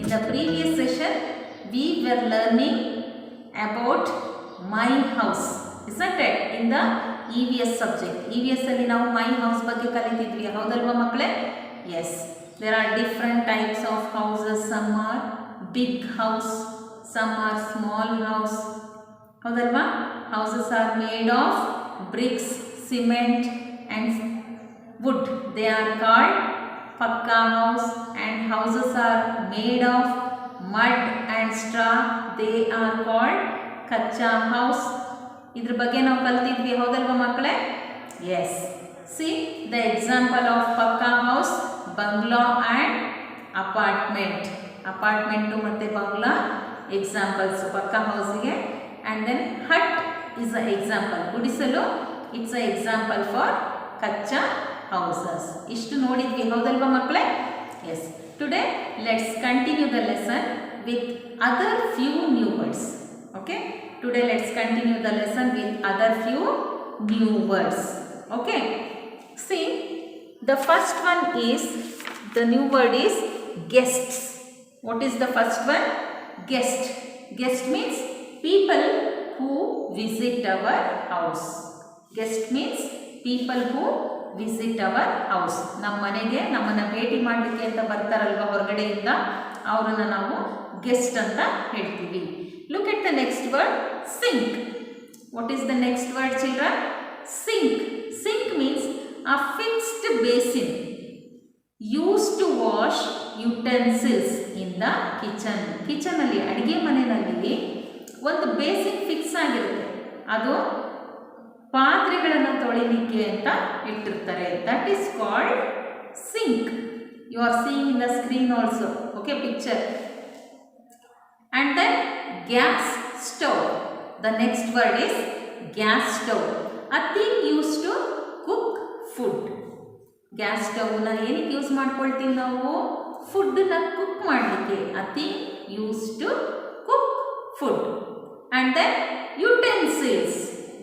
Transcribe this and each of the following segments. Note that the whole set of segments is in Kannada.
In the previous session, we were learning about my house, isn't it? In the EVS subject. EVS ಅಲ್ಲಿ ನಾವು my house ಬಗ್ಗೆ ಕಲಿತಿದ್ವಿ, ಹೌದಲ್ವಾ ಮಕ್ಕಳೇ? Yes. There are different types of houses. Some are big house, some are small house. ಹೌದಲ್ವಾ? Houses are made of bricks, cement and wood. They are called pakka house, and houses are made of mud and straw. They are called kacha house. ಇದ್ರ ಬಗ್ಗೆ ನಾವು ಕಲಿತಿದ್ವಿ, ಹೌದಲ್ವಾ ಮಕ್ಕಳೇ? Yes. See the example of pakka house, bungalow and apartment. Apartment ಮತ್ತೆ bungalow examples pakka house ಗೆ. And then hut is an example. ಗುಡಿಸಲು it's an example for kacha houses. ಇಷ್ಟು ನೋಡಿದ್ವಿ, ಹೌದಲ್ವಾ ಮಕ್ಕಳೇ? Yes. Today let's continue the lesson with other few new words. Okay? Today let's continue the lesson with other few new words. Okay? See, the first one is, the new word is guests. What is the first one? Guest. Guest means people who visit our house. Guest means people who visit our house. ನಮ್ಮ ಮನೆಗೆ ನಮ್ಮನ್ನ ಭೇಟಿ ಮಾಡಲಿಕ್ಕೆ ಅಂತ ಬರ್ತಾರಲ್ವಾ ಹೊರಗಡೆಯಿಂದ, ಅವರನ್ನ ನಾವು ಗೆಸ್ಟ್ ಅಂತ ಹೇಳ್ತೀವಿ. Look at the next word, sink. What is the next word, children? Sink. Sink means a fixed basin used to wash utensils in the kitchen. Kitchen ಅಲ್ಲಿ, ಅಡಿಗೆ ಮನೆಯಲ್ಲಿ ಒಂದು ಬೇಸಿನ್ ಫಿಕ್ಸ್ ಆಗಿರುತ್ತೆ, ಅದು ಪಾತ್ರೆಗಳನ್ನು ತೊಳಿಲಿಕ್ಕೆ ಅಂತ ಇಟ್ಟಿರ್ತಾರೆ. That is called sink. You are seeing in the screen also. Okay, picture. And then gas stove. The next word is gas stove. A thing used to cook food. Gas stove na ಏನಕ್ಕೆ ಯೂಸ್ ಮಾಡ್ಕೊಳ್ತೀವಿ ನಾವು? ಫುಡ್ ನ ಕುಕ್ ಮಾಡಲಿಕ್ಕೆ. A thing used to cook food. And then utensils.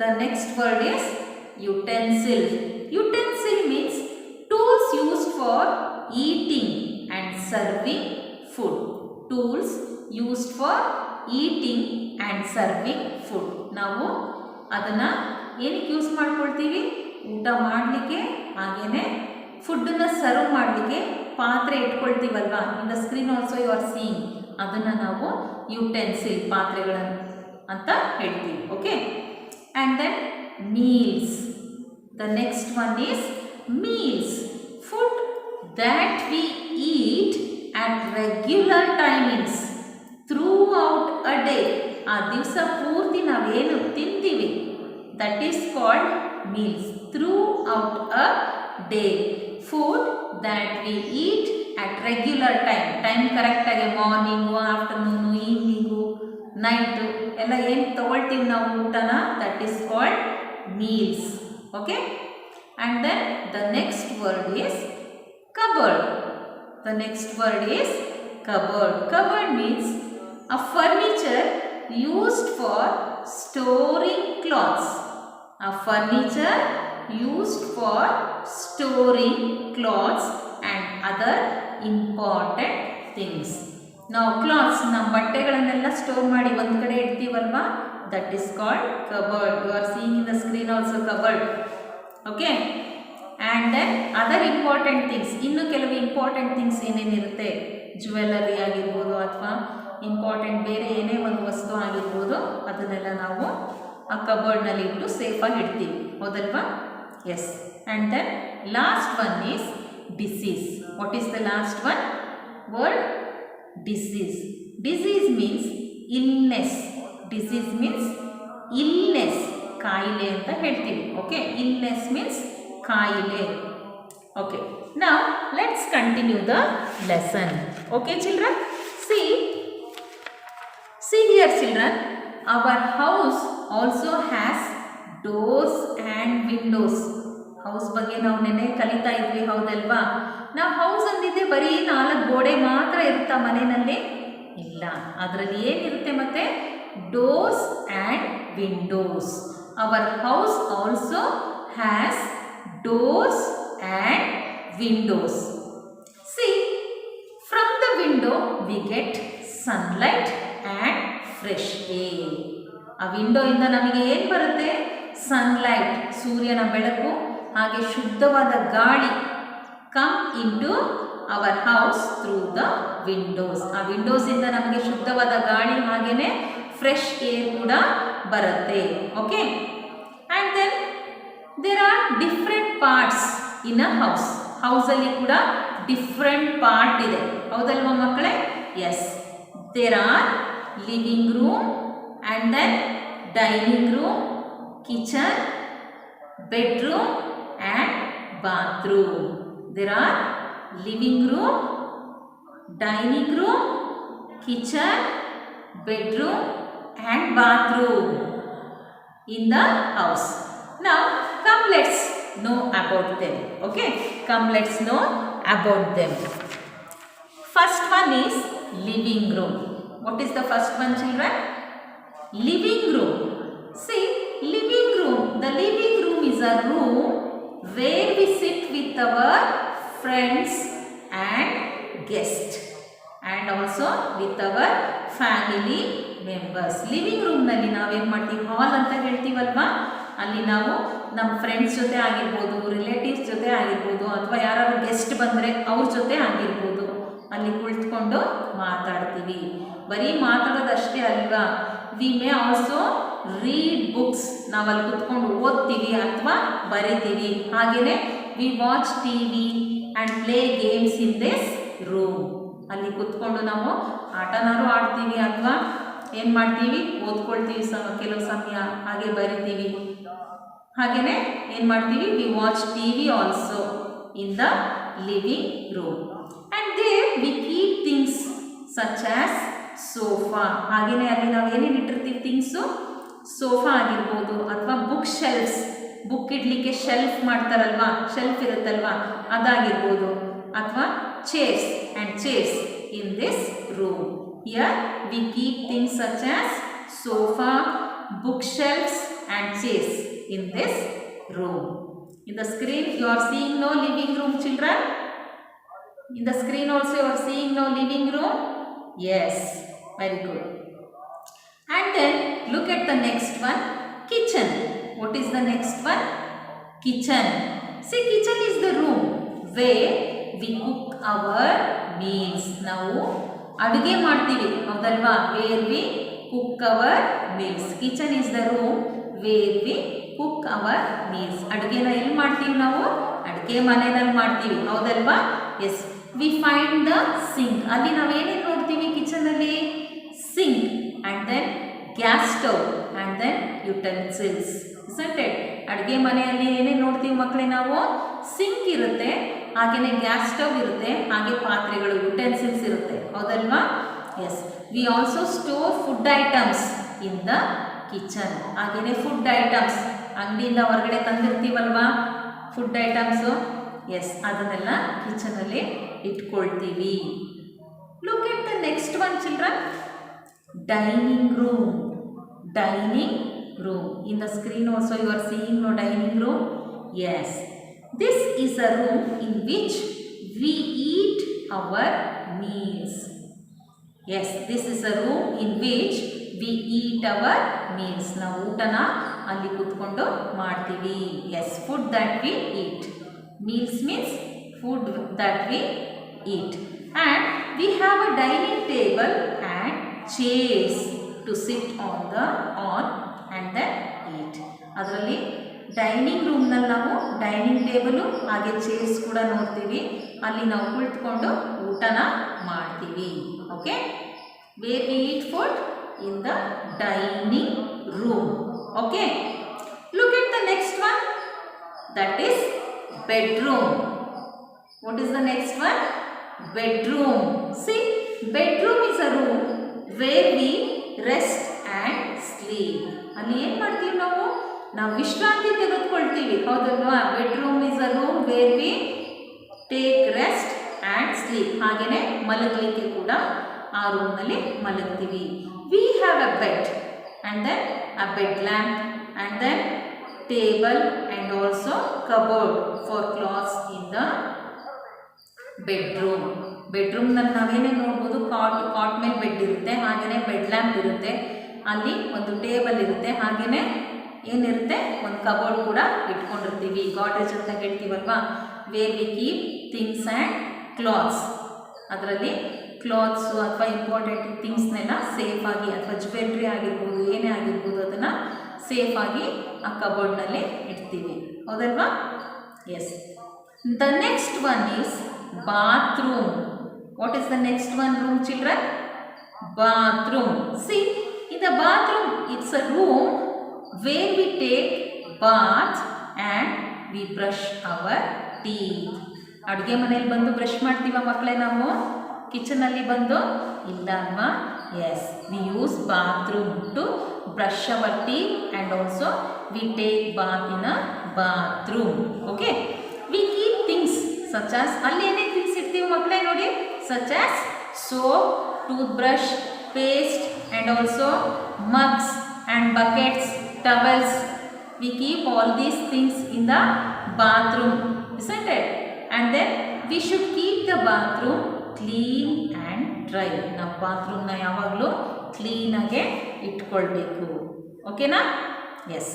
The next word is utensil. Utensil means tools used for eating and serving food. Tools used for eating and serving food. ನಾವು ಅದನ್ನ ಏನಕ್ಕೆ ಯೂಸ್ ಮಾಡ್ಕೊಳ್ತೀವಿ? ಊಟ ಮಾಡಲಿಕ್ಕೆ, ಹಾಗೇನೆ ಫುಡ್ಡನ್ನ ಸರ್ವ್ ಮಾಡಲಿಕ್ಕೆ ಪಾತ್ರೆ ಇಟ್ಕೊಳ್ತೀವಲ್ವಾ. In the screen also you are seeing. ಅದನ್ನ ನಾವು ಯುಟೆನ್ಸಿಲ್, ಪಾತ್ರೆಗಳನ್ನು ಅಂತ ಹೇಳ್ತೀವಿ. Okay. And then meals. The next one is meals. Food that we eat at regular timings throughout a day. ಆ ದಿವಸ ಪೂರ್ತಿ ನಾವೇನು ತಿಂತೀವಿ, that is called meals. Throughout a day. Food that we eat at regular time. Time correct ಆಗಿ ಮಾರ್ನಿಂಗು, ಆಫ್ಟರ್ನೂನು, ಈವ್ನಿಂಗು, ನೈಟು ಎಲ್ಲ ಏನು ತಗೊಳ್ತೀವಿ ನಾವು ಊಟನ, that is called meals. Okay. And then the next word is cupboard. The next word is cupboard. Cupboard means a furniture used for storing clothes. A furniture used for storing clothes and other important things. ನಾವು ಕ್ಲಾತ್ಸ್, ನಮ್ಮ ಬಟ್ಟೆಗಳನ್ನೆಲ್ಲ ಸ್ಟೋರ್ ಮಾಡಿ ಒಂದು ಕಡೆ ಇಡ್ತೀವಲ್ವಾ, that is called cupboard. You are seeing in the screen also cupboard. Okay. And then other important things. ಇನ್ನು ಕೆಲವು ಇಂಪಾರ್ಟೆಂಟ್ ಥಿಂಗ್ಸ್ ಏನೇನಿರುತ್ತೆ, ಜ್ಯುವೆಲರಿ ಆಗಿರ್ಬೋದು ಅಥವಾ ಇಂಪಾರ್ಟೆಂಟ್ ಬೇರೆ ಏನೇ ಒಂದು ವಸ್ತು ಆಗಿರ್ಬೋದು, ಅದನ್ನೆಲ್ಲ ನಾವು ಆ ಕಬರ್ಡ್ನಲ್ಲಿ ಇಟ್ಟು ಸೇಫಾಗಿ ಇಡ್ತೀವಿ, ಹೌದಲ್ವಾ? Yes. And then last one is disease. What is the last one word? Disease. Disease means illness. Disease means illness. ಕಾಯಿಲೆ ಅಂತ ಹೇಳ್ತೀವಿ. ಓಕೆ. Illness means ಕಾಯಿಲೆ. Okay. Now let's continue the lesson. Okay children? See here children. Our house also has doors and windows. House ಬಗ್ಗೆ ನಾವು ನೆನೆ ಕಲಿತಾ ಇದ್ವಿ, ಹೌದಲ್ವಾ? ನಾವು ಹೌಸ್ ಅಂದಿದ್ದೆ ಬರೀ 4 ಗೋಡೆ ಮಾತ್ರ ಇರುತ್ತಾ ಮನೆಯಲ್ಲಿ? ಇಲ್ಲ, ಅದರಲ್ಲಿ ಏನಿರುತ್ತೆ ಮತ್ತೆ? Doors and Windows. Our house also has doors and windows. See, from the window we get sunlight and fresh air. ಆ ವಿಂಡೋಯಿಂದ ನಮಗೆ ಏನು ಬರುತ್ತೆ? ಸನ್ಲೈಟ್, ಸೂರ್ಯನ ಬೆಳಕು, ಹಾಗೆ ಶುದ್ಧವಾದ ಗಾಳಿ come into our house through the Windows. ಆ ವಿಂಡೋಸಿಂದ ನಮಗೆ ಶುದ್ಧವಾದ ಗಾಳಿ ಹಾಗೆಯೇ ಫ್ರೆಶ್ ಏರ್ ಕೂಡ ಬರುತ್ತೆ. Okay, and then there are different parts in a house. ಹೌಸಲ್ಲಿ ಕೂಡ ಡಿಫ್ರೆಂಟ್ ಪಾರ್ಟ್ ಇದೆ, ಹೌದಲ್ವಾ ಮಕ್ಕಳೇ? Yes, there are living room and then dining room, kitchen, bedroom and bathroom. There are living room, dining room, kitchen, bedroom and bathroom in the house. Now come, let's know about them. Okay, come, let's know about them. First one is living room. What is the first one, children? Living room. See, living room. The living room is a room where we sit with our friends and guests, and also with our family members. Living room ನಲ್ಲಿ ನಾವೇನು ಮಾಡ್ತೀವಿ? ಹಾಲ್ ಅಂತ ಹೇಳ್ತೀವಲ್ವಾ? ಅಲ್ಲಿ ನಾವು ನಮ್ಮ ಫ್ರೆಂಡ್ಸ್ ಜೊತೆ ಆಗಿರ್ಬೋದು, ರಿಲೇಟಿವ್ಸ್ ಜೊತೆ ಆಗಿರ್ಬೋದು, ಅಥವಾ ಯಾರು ಗೆಸ್ಟ್ ಬಂದರೆ ಅವ್ರ ಜೊತೆ ಆಗಿರ್ಬೋದು, ಅಲ್ಲಿ ಕುಳಿತುಕೊಂಡು ಮಾತಾಡ್ತೀವಿ. ಬರೀ ಮಾತಾಡೋದಷ್ಟೇ ಅಲ್ವಾ, we may also read books. ನಾವಲ್ಲಿ ಕುತ್ಕೊಂಡು ಓದ್ತೀವಿ ಅಥವಾ ಬರೀತೀವಿ. ಹಾಗೆಯೇ we watch T V and play games in this room. ಅಲ್ಲಿ ಕುತ್ಕೊಂಡು ನಾವು ಆಟನಾರು ಆಡ್ತೀವಿ ಅಥವಾ ಏನು ಮಾಡ್ತೀವಿ? ಓದ್ಕೊಳ್ತೀವಿ ಕೆಲವು ಸಮಯ, ಹಾಗೆ ಬರಿತೀವಿ. ಹಾಗೆಯೇ ಏನು ಮಾಡ್ತೀವಿ? We watch T V also in the living room. And there we keep things such as sofa. ಹಾಗೆಯೇ ಅಲ್ಲಿ ನಾವು ಏನೇನು ಇಟ್ಟಿರ್ತೀವಿ ಥಿಂಗ್ಸು? ಸೋಫಾ ಆಗಿರ್ಬೋದು, ಅಥವಾ ಬುಕ್ ಶೆಲ್ಫ್ಸ್, ಬುಕ್ ಇಡಲಿಕ್ಕೆ ಶೆಲ್ಫ್ ಮಾಡ್ತಾರಲ್ವಾ, ಶೆಲ್ಫ್ ಇರುತ್ತಲ್ವಾ, ಅದಾಗಿರ್ಬೋದು, ಅಥವಾ chairs and chairs in this room. Here we keep things such as sofa, book shelves and chairs in this room. In the screen you are seeing no living room, children. In the screen also you are seeing no living room. Yes, very good. And then look at the next one, kitchen. What is the next one? Kitchen. See, kitchen is the room where we cook our meals. ನಾವು ಅಡುಗೆ ಮಾಡ್ತೀವಿ, ಹೌದಲ್ವಾ? where we cook our meals. Kitchen is the room where we cook our meals. ಅಡುಗೆನ ಎಲ್ಲಿ ಮಾಡ್ತೀವಿ ನಾವು? ಅಡುಗೆ ಮನೆಯಲ್ಲಿ ಮಾಡ್ತೀವಿ, ಹೌದಲ್ವಾ? Yes, we find the sink. ಅಲ್ಲಿ ನಾವು ಏನೇನು ನೋಡ್ತೀವಿ ಕಿಚನಲ್ಲಿ? Sink and then gas stove and then utensils. Isn't it? ಅಡುಗೆ ಮನೆಯಲ್ಲಿ ಏನೇನು ನೋಡ್ತೀವಿ ಮಕ್ಕಳೇ ನಾವು? ಸಿಂಕ್ ಇರುತ್ತೆ, ಹಾಗೆಯೇ ಗ್ಯಾಸ್ ಸ್ಟವ್ ಇರುತ್ತೆ, ಹಾಗೆ ಪಾತ್ರೆಗಳು, ಯುಟೆನ್ಸಿಲ್ಸ್ ಇರುತ್ತೆ, ಹೌದಲ್ವಾ? Yes, we also store food items in the kitchen. ಹಾಗೆಯೇ ಫುಡ್ ಐಟಮ್ಸ್ ಅಂಗಡಿಯಿಂದ ಹೊರಗಡೆ ತಂದಿರ್ತೀವಲ್ವಾ ಫುಡ್ ಐಟಮ್ಸು, ಎಸ್, ಅದನ್ನೆಲ್ಲ ಕಿಚನಲ್ಲಿ ಇಟ್ಕೊಳ್ತೀವಿ. Look at the next one, children. Dining room. Dining room. In the screen also you are seeing no dining room. Yes, this is a room in which we eat our meals. Yes, this is a room in which we eat our meals. ನಾವು ಊಟನ ಅಲ್ಲಿ ಕೂತ್ಕೊಂಡು ಮಾಡ್ತೀವಿ. Yes, food that we eat. Meals means food that we eat. And we have a dining table and chairs to sit on and then eat. ಅದರಲ್ಲಿ ಡೈನಿಂಗ್ ರೂಮ್ನಲ್ಲಿ ನಾವು ಡೈನಿಂಗ್ ಟೇಬಲು ಹಾಗೆ ಚೇರ್ಸ್ ಕೂಡ ನೋಡ್ತೀವಿ. ಅಲ್ಲಿ ನಾವು ಕುಳಿತುಕೊಂಡು ಊಟನ ಮಾಡ್ತೀವಿ. Okay, where we eat food in the dining room. Okay, look at the next one, that is bedroom. What is the next one? Bedroom. See, bedroom is a room where we rest and sleep. ಅಲ್ಲಿ ಏನು ಮಾಡ್ತೀವಿ ನಾವು? ನಾವು ವಿಶ್ರಾಂತಿ ತೆಗೆದುಕೊಳ್ತೀವಿ, ಹೌದಲ್ವಾ? Bedroom is a room where we take rest and sleep. ಹಾಗೆಯೇ ಮಲಗಲಿಕ್ಕೆ ಕೂಡ ಆ ರೂಮ್ನಲ್ಲಿ ಮಲಗ್ತೀವಿ. We have a bed and then a bed lamp and then table and also cupboard for clothes in the bedroom. ಬೆಡ್ರೂಮ್ನಲ್ಲಿ ನಾವೇನೇ ನೋಡ್ಬೋದು, ಕಾಟ್ ಮೇಲೆ ಬೆಡ್ ಇರುತ್ತೆ, ಹಾಗೆಯೇ ಬೆಡ್ ಲ್ಯಾಂಪ್ ಇರುತ್ತೆ, ಅಲ್ಲಿ ಒಂದು ಟೇಬಲ್ ಇರುತ್ತೆ, ಹಾಗೆಯೇ ಏನಿರುತ್ತೆ ಒಂದು ಕಬೋರ್ಡ್ ಕೂಡ ಇಟ್ಕೊಂಡಿರ್ತೀವಿ. ಗಾಡ್ರೇಜ್ ಅಂತ ಹೇಳ್ತೀವಲ್ವಾ, where we keep things and clothes. ಅದರಲ್ಲಿ ಕ್ಲಾತ್ಸು ಅಥವಾ ಇಂಪಾರ್ಟೆಂಟ್ ಥಿಂಗ್ಸ್ನೆಲ್ಲ ಸೇಫಾಗಿ, ಅಥವಾ ಜ್ಯುವೆಲ್ರಿ ಆಗಿರ್ಬೋದು, ಏನೇ ಆಗಿರ್ಬೋದು, ಅದನ್ನು ಸೇಫಾಗಿ ಆ ಕಬೋರ್ಡ್ನಲ್ಲಿ ಇಡ್ತೀವಿ. ಹೌದಲ್ವಾ? Yes. The next one is bathroom. What is the next one room, children? Bathroom. See, in the bathroom, it's a room where we take bath and we brush our teeth. ಅಡುಗೆ ಮನೆಯಲ್ಲಿ ಬಂದು ಬ್ರಷ್ ಮಾಡ್ತೀವ ಮಕ್ಕಳೇ ನಾವು? ಕಿಚನಲ್ಲಿ ಬಂದು ಇಲ್ಲ ಅಲ್ವಾ? Yes, we use bathroom to brush our teeth and also we take bath in a bathroom. Okay, we keep things such as, ಅಲ್ಲಿ ಏನೇನು ಥಿಂಗ್ಸ್ ಇಡ್ತೀವಿ ಮಕ್ಕಳೇ ನೋಡಿ, such as soap, toothbrush, paste and also mugs and buckets, towels. We keep all these things in the bathroom, isn't it? And then we should keep the bathroom clean and dry. ನಾವು ಬಾತ್ರೂಮ್ನ ಯಾವಾಗಲೂ ಕ್ಲೀನಾಗೆ ಇಟ್ಕೊಳ್ಬೇಕು. ಓಕೆನಾ? Yes.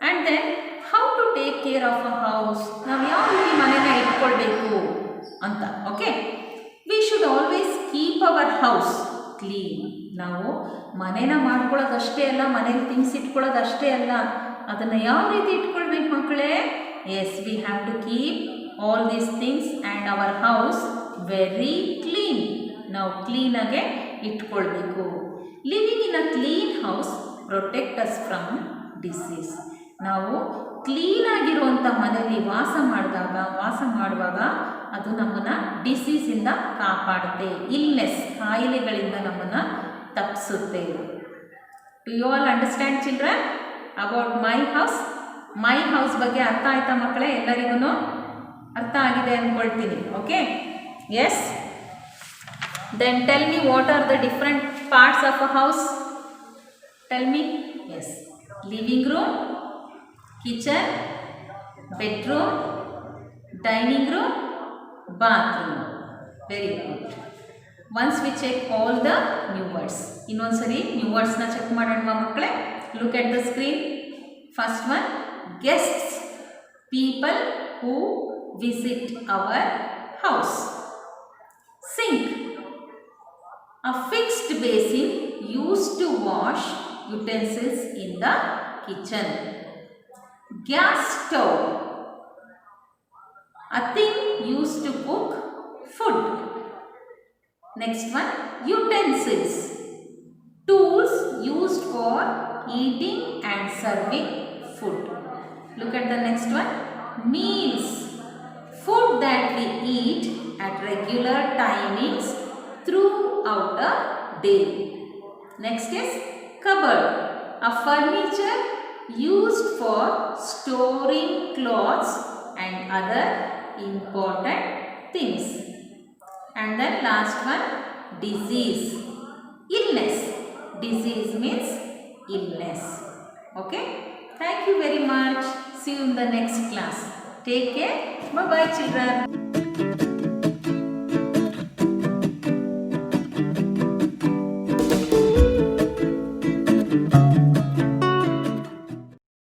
And then how to take care of a house. ನಾವು ಯಾವ ರೀತಿ ಮನೆನ ಇಟ್ಕೊಳ್ಬೇಕು ಅಂತ. Okay, we should always keep our house clean. ನಾವು ಮನೇನ ಮಾಡ್ಕೊಳ್ಳೋದಷ್ಟೇ ಅಲ್ಲ, ಮನೇಲಿ ಥಿಂಗ್ಸ್ ಇಟ್ಕೊಳ್ಳೋದಷ್ಟೇ ಅಲ್ಲ, ಅದನ್ನು ಯಾವ ರೀತಿ ಇಟ್ಕೊಳ್ಬೇಕು ಮಕ್ಕಳೇ? Yes, we have to keep all these things and our house very clean. ನಾವು ಕ್ಲೀನಾಗೆ ಇಟ್ಕೊಳ್ಬೇಕು. Living in a clean house protect us from disease. ನಾವು ಕ್ಲೀನಾಗಿರುವಂಥ ಮನೆಯಲ್ಲಿ ವಾಸ ಮಾಡುವಾಗ ಅದು ನಮ್ಮನ್ನು ಡಿಸೀಸಿಂದ ಕಾಪಾಡುತ್ತೆ, ಇಲ್ನೆಸ್, ಕಾಯಿಲೆಗಳಿಂದ ನಮ್ಮನ್ನು ತಪ್ಪಿಸುತ್ತೆ. Do you all understand children about my house? My house ಬಗ್ಗೆ ಅರ್ಥ ಆಯ್ತಾ ಮಕ್ಕಳೇ? ಎಲ್ಲರಿಗೂ ಅರ್ಥ ಆಗಿದೆ ಅಂದ್ಕೊಳ್ತೀನಿ. Okay, yes. Then tell me, what are the different parts of a house? Tell me. Yes, living room, kitchen, bedroom, dining room, bathroom. Very good. Once we check all the new words. ಇನ್ನೊಂದು ಸರಿ new words ನ ಚೆಕ್ ಮಾಡೋಣ ಮಕ್ಕಳೇ. Look at the screen. First one, guests, people who visit our house. Sink, a fixed basin used to wash utensils in the kitchen. Gas stove, a thing used to cook food. Next one, utensils, tools used for eating and serving food. Look at the next one, meals, food that we eat at regular timings throughout the day. Next is cupboard, a furniture used for storing clothes and other important things. And then last one, disease, illness. Disease means illness. Okay, thank you very much. See you in the next class. Take care. Bye bye children.